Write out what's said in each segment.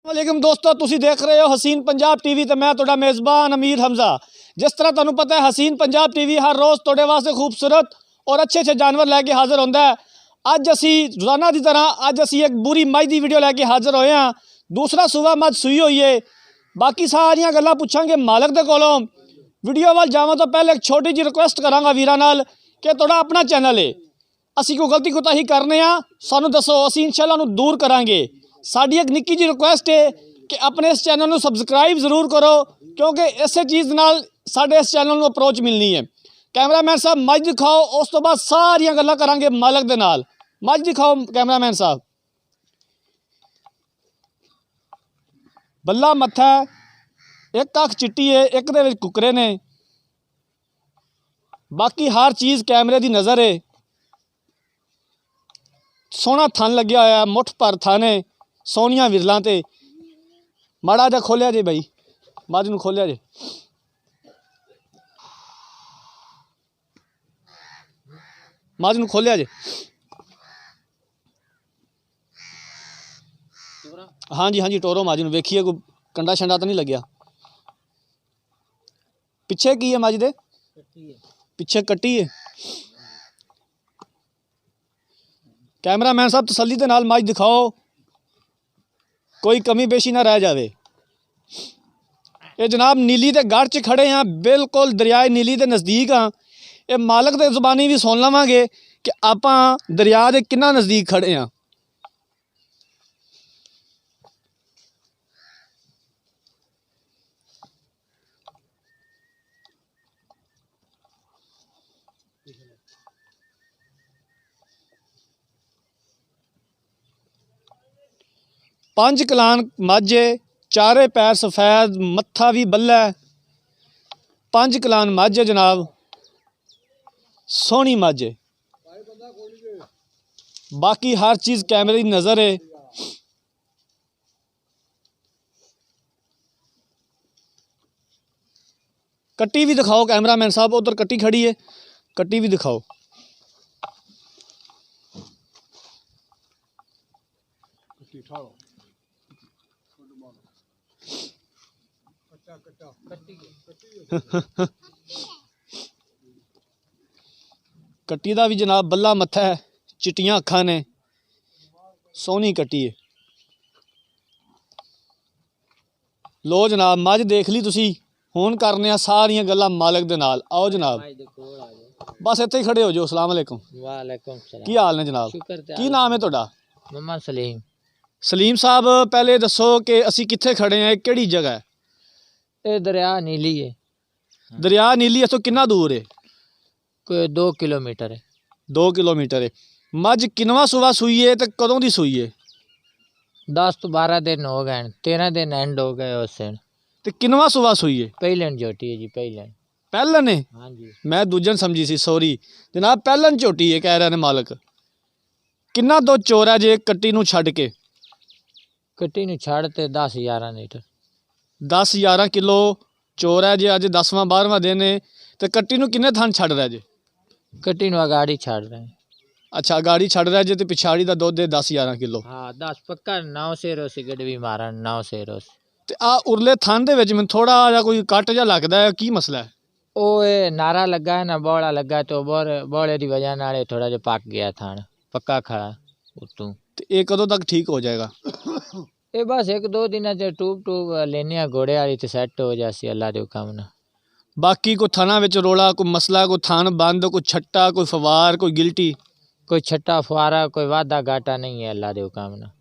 वालेकुम दोस्तों, तुसी देख रहे हो हसीन पंजाब टीवी ते मैं तुहाडा मेज़बान अमीर हमजा। जिस तरह तुहानू पता है हसीन पंजाब टीवी हर रोज़ तुहाडे वास्ते खूबसूरत और अच्छे अच्छे जानवर लैके हाज़र होंदा है। अज असी रोज़ाना की तरह अज असी एक बुरी मझ की वीडियो लैके हाज़र होए हाँ। दूसरा सूबा मझ सूई हुई है। बाकी सारियां गल्लां पुछांगे मालक दे कोलों। वीडियो वाल जावां तो पहले एक छोटी जी रिक्वेस्ट करांगा वीरां नाल कि तुहाडा अपना चैनल है, असी कोई गलती कोताही करने आ सानू दसो, असी इंशाअल्लाह नू दूर करांगे। साड़ी एक निक्की जी रिक्वेस्ट है कि अपने इस चैनल को सबसक्राइब जरूर करो, क्योंकि इस चीज़ नाल साडे इस चैनल को अप्रोच मिलनी है। कैमरामैन साहब मझ दिखाओ, उस तो बाद सारियां गल्लां करांगे मालक दे नाल। मझ दिखाओ कैमरामैन साहब। बल्ला मत्था है, एक अख चिट्टी है, एक दे विच कुकरे ने, बाकी हर चीज़ कैमरे की नज़र है। सोहना थन लग्या होया, मुठ भर थन है, सोहनियां विरलां ते। माड़ा जा खोलिया जे बई, मझ नूं खोलिया जे। मझ नूं खोलिया जे। हाँ जी टोरो मझ नूं, वेखिए कोई कंडा शंडा तो नहीं लग्या। पिछे की है मझ दे? पिछे कट्टी है। कैमरामैन साहब तसल्ली दे नाल मझ दिखाओ, कोई कमी बेशी ना रह जाए। ये जनाब नीली के गढ़ च खड़े हाँ, बिल्कुल दरियाए नीली के नज़दीक हाँ। ये मालक दे ज़ुबानी भी सुन लवांगे कि आपां दरिया के कितना नज़दीक खड़े हाँ। पंज कलान मझ है, चारे पैर सफेद, मत्था भी बल्ला है। पंज कलान मझ है जनाब, सोहनी मझ है। बाकी हर चीज़ कैमरे की नज़र है। कट्टी भी दिखाओ कैमरामैन साहब, उधर कट्टी खड़ी है, कट्टी भी दिखाओ। कट्टी का भी जनाब बल्ला मत्था है, चिट्टियां अखां ने, सोहनी कट्टी है। लो जनाब मझ देख ली तुसी। हुण करने सारियां गल्लां मालक दे नाल। आओ जनाब, बस इत्थे ही खड़े हो जाओ। अस्सलाम वालेकुम। वालेकुम सलाम। की हाल ने जनाब? की नाम है तुहाडा? मोहम्मद सलीम। सलीम साहब पहले दसो कि असी कित्थे खड़े हैं, किहड़ी जगह है? ये दरिया नीली है। दरिया नीली इथों कितना दूर है? कोई 2 किलोमीटर है। 2 किलोमीटर है। मझ किनवा सुबह सूई है, तो कदों दी सूई है? 10 तो 12 दिन हो गए, 13 दिन एंड हो गए उस दिन। तो किनवा सुबह सूई है? पहलन झोटी है जी, पहलन। पहलन है? हाँ जी। मैं दूजन समझी सी, सॉरी जनाब। पहलन झोटी है कह रहे ने मालक। किन्ना दुध चोर है जे कट्टी नूं छड्ड के? कट्टी नूं छड़ ते 10-11 लीटर। 10-11 किलो चोर है जे। अज 10वां 12वां दिन है, तो कट्टी नूं किन्ने थन छड्ड रहा जे? कट्टी नूं अगाड़ी छड़ रहे हैं। अच्छा, गाड़ी छड़ रहा जे, तो पिछाड़ी का दुध है 10-11 किलो। हाँ 10 पक्का 9 सेर उसी गड़वी मारन 9 सेर उस। ते आ उरले थन दे विच मैनूं थोड़ा जिहा कोई कट जिहा लगदा है, की मसला है? ओ ये नारा लगा है ना, बौड़ा लगा है, तो बौड़े की वजह नाल थोड़ा जिहा पक गया थान, पक्का खड़ा उतों। तो ये कदों तक ठीक हो जाएगा? ये बस 1-2 दिन टूब लेने घोड़े वाली तो सैट हो जासी अल्लाह दे हुक्म नाल। बाकी कोई थना विच रोला, कोई मसला, कोई थान बंद, कोई छट्टा, कोई फवार, कोई गिल्टी? कोई छट्टा फुआरा, कोई वादा घाटा नहीं है अल्लाह दे हुक्म नाल।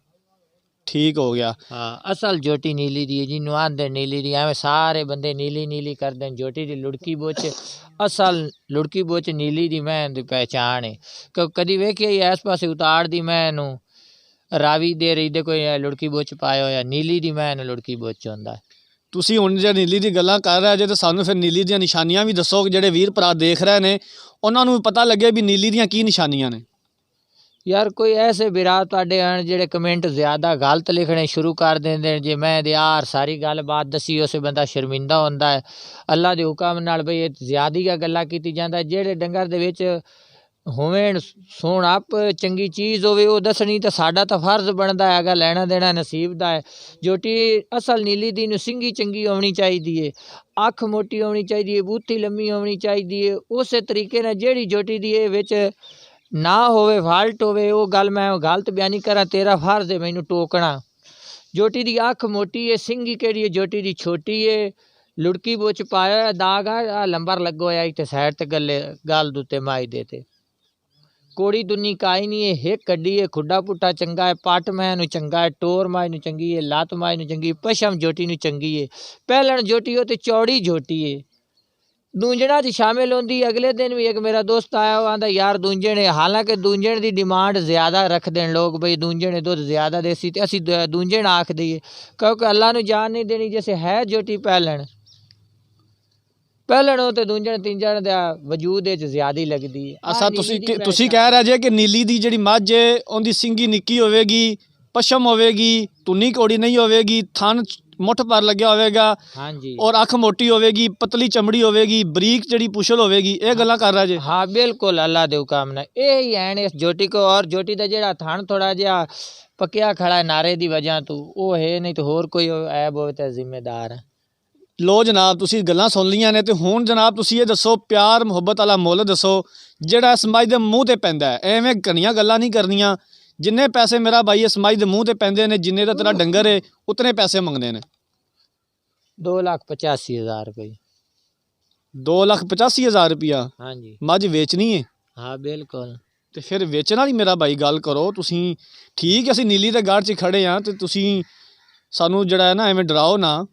ठीक हो गया। हाँ असल जोटी नीली दी है जी, नुआंदे नीली दी। एवं सारे बंदे नीली नीली कर दें। जोटी दी लुड़की बोच, असल लुड़की बोच नीली दी मैं दी पहचान है। कदी वेखी इस पासे उतार दी मैं नू रावी दे रही दे कोई लुड़की बोच पाया या नीली दी मैं लुड़की बोच होंदा है। तुसी हुण जे नीली दी गल्लां कर रहे जे, तो सानू फिर नीली दी निशानियां भी दसो, जेडे वीर भरा देख रहे ने उन्हां नू पता लगे भी नीली दियां की निशानियां ने। यार कोई ऐसे बिरा तुहाडे हन जेडे कमेंट ज्यादा गलत लिखने शुरू कर देंदे जे मैं दे यार सारी गल बात दसी, उस बंदा शर्मिंदा होंदा है अल्लाह दे हुक्म नाल। बई ज्यादा गल्लां कीती जांदा। जेडे डंगर दे विच होवें सोण आप चंगी चीज़ होवे वो दसनी तो साडा तो फर्ज बनता हैगा, लेना देना नसीब दा है। जोटी असल नीली दी नूं सिंगी चंगी होनी चाहिदी है, अख मोटी होनी चाहिदी है, बूथी लम्मी होनी चाहिदी है। उस तरीके नाल जेहड़ी जोटी दी विच ना होवे फाल्ट होवे वो गल मैं गलत बयानी करा, तेरा फर्ज है मैनू टोकना। जोटी दी अख मोटी है, सिंगी केड़ी है, जोटी दी छोटी है, लुड़की बुच पाया दाग आ लंबर लगो है इत्थे साइड ते गले गल दुते माई देते। कोड़ी दुनी काई नहीं है, हिक कड्डी है, खुड्डा पुट्टा चंगा है, पट मैं नू चंगा है, टोर माई नू चंगी है, लत माई नू चंगी है, पशम जोटी नू चंगी है। पहलन जोटी हो तो चौड़ी जोटी है, दूंजणा च शामिल होंदी। अगले दिन भी एक मेरा दोस्त आया, वो आंदा यार दूंजण है, हालांकि दूंजण की डिमांड ज़्यादा रखते हैं लोग, बई दूंजण दुध ज़्यादा देसी तो असी दूंजण आख दईए, क्योंकि अल्लाह नू जान नहीं देनी। जैसे है जोटी पहलन हो तो दूंजण तींजण दा वजूद ज़्यादा लगती है। ਅੱਛਾ ਤੁਸੀਂ ਕਹਿ ਰਹੇ ਜੇ ਕਿ ਨੀਲੀ ਦੀ ਜਿਹੜੀ ਮੱਝ ਹੈ ਉਹਦੀ ਸਿੰਗੀ ਨਿੱਕੀ ਹੋਵੇਗੀ, ਪਸ਼ਮ ਹੋਵੇਗੀ, ਤੁੰਨੀ ਕੌੜੀ ਨਹੀਂ ਹੋਵੇਗੀ, ਥਣ ਮੁੱਠ ਪਰ ਲੱਗਿਆ ਹੋਵੇਗਾ, हाँ जी, ਔਰ ਅੱਖ ਮੋਟੀ ਹੋਵੇਗੀ, ਪਤਲੀ ਚਮੜੀ ਹੋਵੇਗੀ, ਬਰੀਕ ਜਿਹੜੀ ਪੁਛਲ ਹੋਵੇਗੀ, ਇਹ ਗੱਲਾਂ ਕਰ ਰਹੇ ਜੇ। हाँ बिल्कुल अल्लाह दे हुक्म नाल यही है इस जोटी को। और जोटी का जेड़ा थण थोड़ा जिहा पक्या खड़ा है नारे दी वजह तो वो है, नहीं तो होर कोई ऐब होवे तो जिम्मेदार है। ਲੋ ਜਨਾਬ ਤੁਸੀਂ ਗੱਲਾਂ ਸੁਣ ਲਈਆਂ ਨੇ, ਤੇ ਹੁਣ ਜਨਾਬ ਤੁਸੀਂ ਇਹ ਦੱਸੋ ਪਿਆਰ ਮੁਹੱਬਤ ਵਾਲਾ ਮੁੱਲ ਦੱਸੋ ਜਿਹੜਾ ਇਸ ਮੱਝ ਦੇ ਮੂੰਹ ਤੇ ਪੈਂਦਾ ਹੈ। ਐਵੇਂ ਘਣੀਆਂ ਗੱਲਾਂ ਨਹੀਂ ਕਰਨੀਆਂ। ਜਿੰਨੇ ਪੈਸੇ ਮੇਰਾ ਭਾਈ ਇਸ ਮੱਝ ਦੇ ਮੂੰਹ ਤੇ ਪੈਂਦੇ ਨੇ, ਜਿੰਨੇ ਦਾ ਤੇਰਾ ਡੰਗਰ ਹੈ ਉਤਨੇ ਪੈਸੇ ਮੰਗਦੇ ਨੇ। 2,85,000 रुपये। 2,85,000 रुपया हाँ जी, ਮੱਝ ਵੇਚਣੀ ਹੈ? हाँ बिल्कुल। ਤੇ ਫਿਰ ਵੇਚਣ ਵਾਲੀ ਮੇਰਾ ਭਾਈ ਗੱਲ ਕਰੋ ਤੁਸੀਂ। ਠੀਕ ਹੈ ਅਸੀਂ ਨੀਲੀ ਦੇ ਗਾੜ 'ਚ ਖੜੇ ਹਾਂ ਤੇ ਤੁਸੀਂ ਸਾਨੂੰ ਜਿਹੜਾ ਹੈ ਨਾ ਐਵੇਂ ਡਰਾਓ ਨਾ,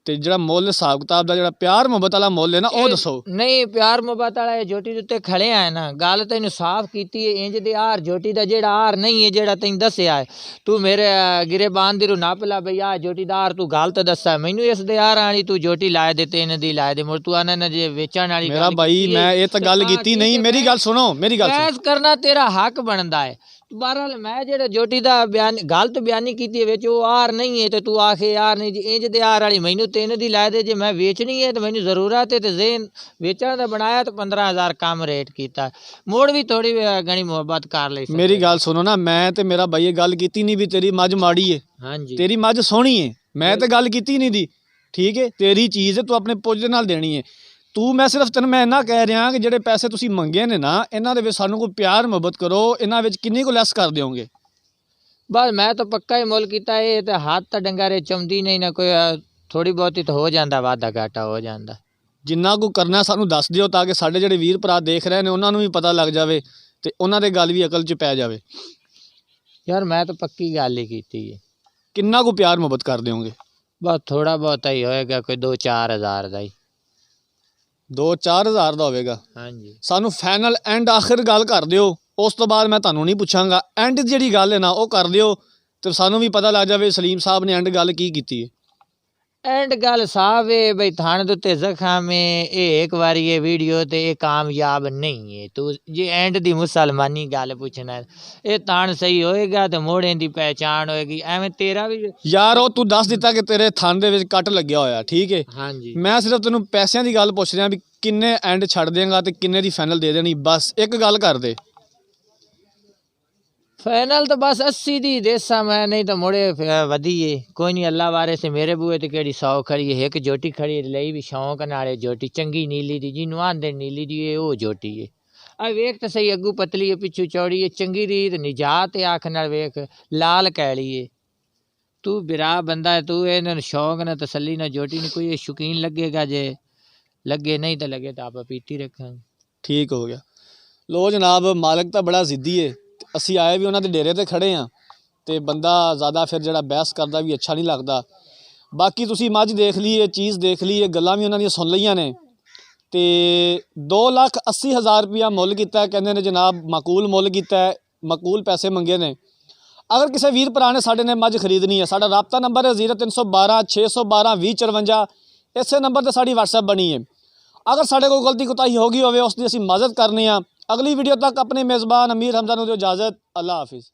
ਤੇ ਜਿਹੜਾ ਮੁੱਲ ਹਿਸਾਬ ਕਿਤਾਬ ਦਾ ਜਿਹੜਾ ਪਿਆਰ ਮੁਹੱਬਤ ਵਾਲਾ ਮੁੱਲ ਹੈ ਨਾ ਉਹ ਦੱਸੋ। नहीं प्यार मुहब्बत वाला ये जोटी उत्ते खड़े हैं ना, गल तेन साफ की इंज दे हार जोटी का जेड़ा हार नहीं है जेड़ा तेन दसिया है। तू मेरे गिरेबान दी रू नप ला बई आ जोटी का हार तू गलत दसा मैनू इस दे हार वाली तू जोटी लाए दे तीन दी लाए दे मुड़ तू आना ना जे वेचण वाली मेरा भाई मैं ये तो गल कीती नहीं, मेरी गल सुनो, मेरी गल सुनो। बहस करना तेरा हक बनता है। बहरहाल मैं जेड़ा जोटी का बयान गलत बयानी की वो हार नहीं है तो तू आखे यार नहीं जी इंज दे हार वाली मैनू तीन दी लाए दे, जे मैं वेचनी है तो मैनू जरूरत है तो जेन वेचण का बनाया तो 15,000 कम रेट किया, मुड़ भी थोड़ी घनी मुहब्बत कर ली। मेरी गल सुनो ना, मैं ते मेरा भाई ये गल कीती नहीं भी तेरी मझ माड़ी है। हाँ जी, तेरी मझ सोहनी है, मैं तो गल कीती नहीं दी। ठीक है तेरी चीज़ है, तू अपने पुੱਜ ਦੇ ਨਾਲ देनी है। तू मैं सिर्फ तेन मैं इन्ना कह रहा कि ਜਿਹੜੇ ਪੈਸੇ ਤੁਸੀਂ ਮੰਗੇ ਨੇ ਨਾ ਇਹਨਾਂ ਦੇ ਵਿੱਚ ਸਾਨੂੰ ਕੋਈ ਪਿਆਰ ਮੁਹੱਬਤ ਕਰੋ, ਇਹਨਾਂ ਵਿੱਚ ਕਿੰਨੀ ਕੁ ਲੈਸ ਕਰ ਦਿਓਗੇ? बस मैं तो पक्का ही मुल किया है तो हाथ तो डंगारे चमदी नहीं ना कोई थोड़ी बहुत ही तो हो जाता, वाधा घाटा हो जाता। ਜਿੰਨਾ ਕੁ ਕਰਨਾ ਸਾਨੂੰ ਦੱਸ ਦਿਓ ਤਾਂ ਕਿ ਸਾਡੇ ਜਿਹੜੇ ਵੀਰ ਭਰਾ ਦੇਖ ਰਹੇ ਨੇ ਉਹਨਾਂ ਨੂੰ ਵੀ ਪਤਾ ਲੱਗ ਜਾਵੇ ਤੇ ਉਹਨਾਂ ਦੇ ਗੱਲ ਵੀ ਅਕਲ 'ਚ ਪੈ ਜਾਵੇ। यार मैं तो पक्की गल ही की है। ਕਿੰਨਾ ਕੁ ਪਿਆਰ ਮੁਹੱਬਤ ਕਰ ਦਿਓਗੇ? बस थोड़ा बहुत ही होएगा, कोई 2-4 हज़ार का ही। 2-4 ਹਜ਼ਾਰ ਦਾ ਹੋਵੇਗਾ? हाँ जी, ਸਾਨੂੰ ਫਾਈਨਲ ਐਂਡ ਆਖਿਰ ਗੱਲ ਕਰ ਦਿਓ, ਉਸ ਤੋਂ ਬਾਅਦ ਮੈਂ ਤੁਹਾਨੂੰ ਨਹੀਂ ਪੁੱਛਾਂਗਾ। ਐਂਡ ਜਿਹੜੀ ਗੱਲ ਹੈ ਨਾ ਉਹ ਕਰ ਦਿਓ ਤੇ ਸਾਨੂੰ ਵੀ ਪਤਾ ਲੱਗ ਜਾਵੇ ਸਲੀਮ ਸਾਹਿਬ ਨੇ ਐਂਡ ਗੱਲ ਕੀ ਕੀਤੀ ਹੈ। एंड गल साहब है बई थाने दे उत्ते जख्म है ये एक बारी ये वीडियो ते ये कामयाब नहीं है। तू जे एंड दी मुसलमानी गल पूछना ये थान सही होएगा तो मोड़े दी पहचान होएगी, एवें तेरा भी। ਯਾਰ ਉਹ ਤੂੰ ਦੱਸ ਦਿੱਤਾ ਕਿ ਤੇਰੇ ਥਣ ਦੇ ਵਿੱਚ ਕੱਟ ਲੱਗਿਆ ਹੋਇਆ, ਠੀਕ ਹੈ। हाँ जी, ਮੈਂ ਸਿਰਫ ਤੈਨੂੰ ਪੈਸਿਆਂ ਦੀ ਗੱਲ ਪੁੱਛ ਰਿਹਾ ਵੀ ਕਿੰਨੇ ਐਂਡ ਛੱਡ ਦੇਂਗਾ ਤੇ ਕਿੰਨੇ ਦੀ ਫਾਈਨਲ ਦੇ ਦੇਣੀ, ਬਸ ਇੱਕ ਗੱਲ ਕਰ ਦੇ। फाइनल तो बस 80 दी देसा मैं, नहीं तो मुड़े वधी है कोई नहीं। अल्लाह वारे से मेरे बूए ते केड़ी 100 खड़ी है, एक जोटी खड़ी है लई भी शौक नाले जोटी चंगी नीली दी जिन्नू आंदे नीली दी है वो जोटी है। आ वेख तो सही अग्गू पतली है पिछू चौड़ी है, चंगी रीत निजात है आख नाल वेख लाल कैली है। तू बिरा बंदा है, तू इन्हां शौक ना तसल्ली ना जोटी नहीं कोई शौकीन लगेगा, जे लगे नहीं तो लगे तो आप पीती रखेंगे। ਠੀਕ ਹੋ ਗਿਆ। ਲੋ ਜਨਾਬ ਮਾਲਕ ਤਾਂ ਬੜਾ ਜ਼ਿੱਦੀ ਹੈ, ਅਸੀਂ ਆਏ ਵੀ ਉਹਨਾਂ ਦੇ ਡੇਰੇ ਤੇ ਖੜੇ ਹਾਂ ਤੇ ਬੰਦਾ ਜ਼ਿਆਦਾ ਫਿਰ ਜਿਹੜਾ ਬਹਿਸ ਕਰਦਾ ਵੀ ਅੱਛਾ ਨਹੀਂ ਲੱਗਦਾ। ਬਾਕੀ ਤੁਸੀਂ ਮੱਝ ਦੇਖ ਲਈ, ਇਹ ਚੀਜ਼ ਦੇਖ ਲਈ, ਇਹ ਗੱਲਾਂ ਵੀ ਉਹਨਾਂ ਦੀਆਂ ਸੁਣ ਲਈਆਂ ਨੇ ਤੇ 2,80,000 ਰੁਪਇਆ ਮੁੱਲ ਕੀਤਾ, ਕਹਿੰਦੇ ਨੇ ਜਨਾਬ ਮਾਕੂਲ ਮੁੱਲ ਕੀਤਾ, ਮਾਕੂਲ ਪੈਸੇ ਮੰਗੇ ਨੇ। ਅਗਰ ਕਿਸੇ ਵੀਰ ਭਰਾ ਨੇ ਸਾਡੇ ਨੇ ਮੱਝ ਖਰੀਦਣੀ ਹੈ, ਸਾਡਾ ਰਾਬਤਾ ਨੰਬਰ ਹੈ 0312 612 2054, ਇਸੇ ਨੰਬਰ ਤੇ ਸਾਡੀ WhatsApp ਬਣੀ ਹੈ। अगर साढ़े कोई गलती कोताही होगी होवे उसकी असीं मदद करने। अगली वीडियो तक अपने मेज़बान अमीर हमजा नूं दिओ इजाज़त। अल्लाह हाफिज़।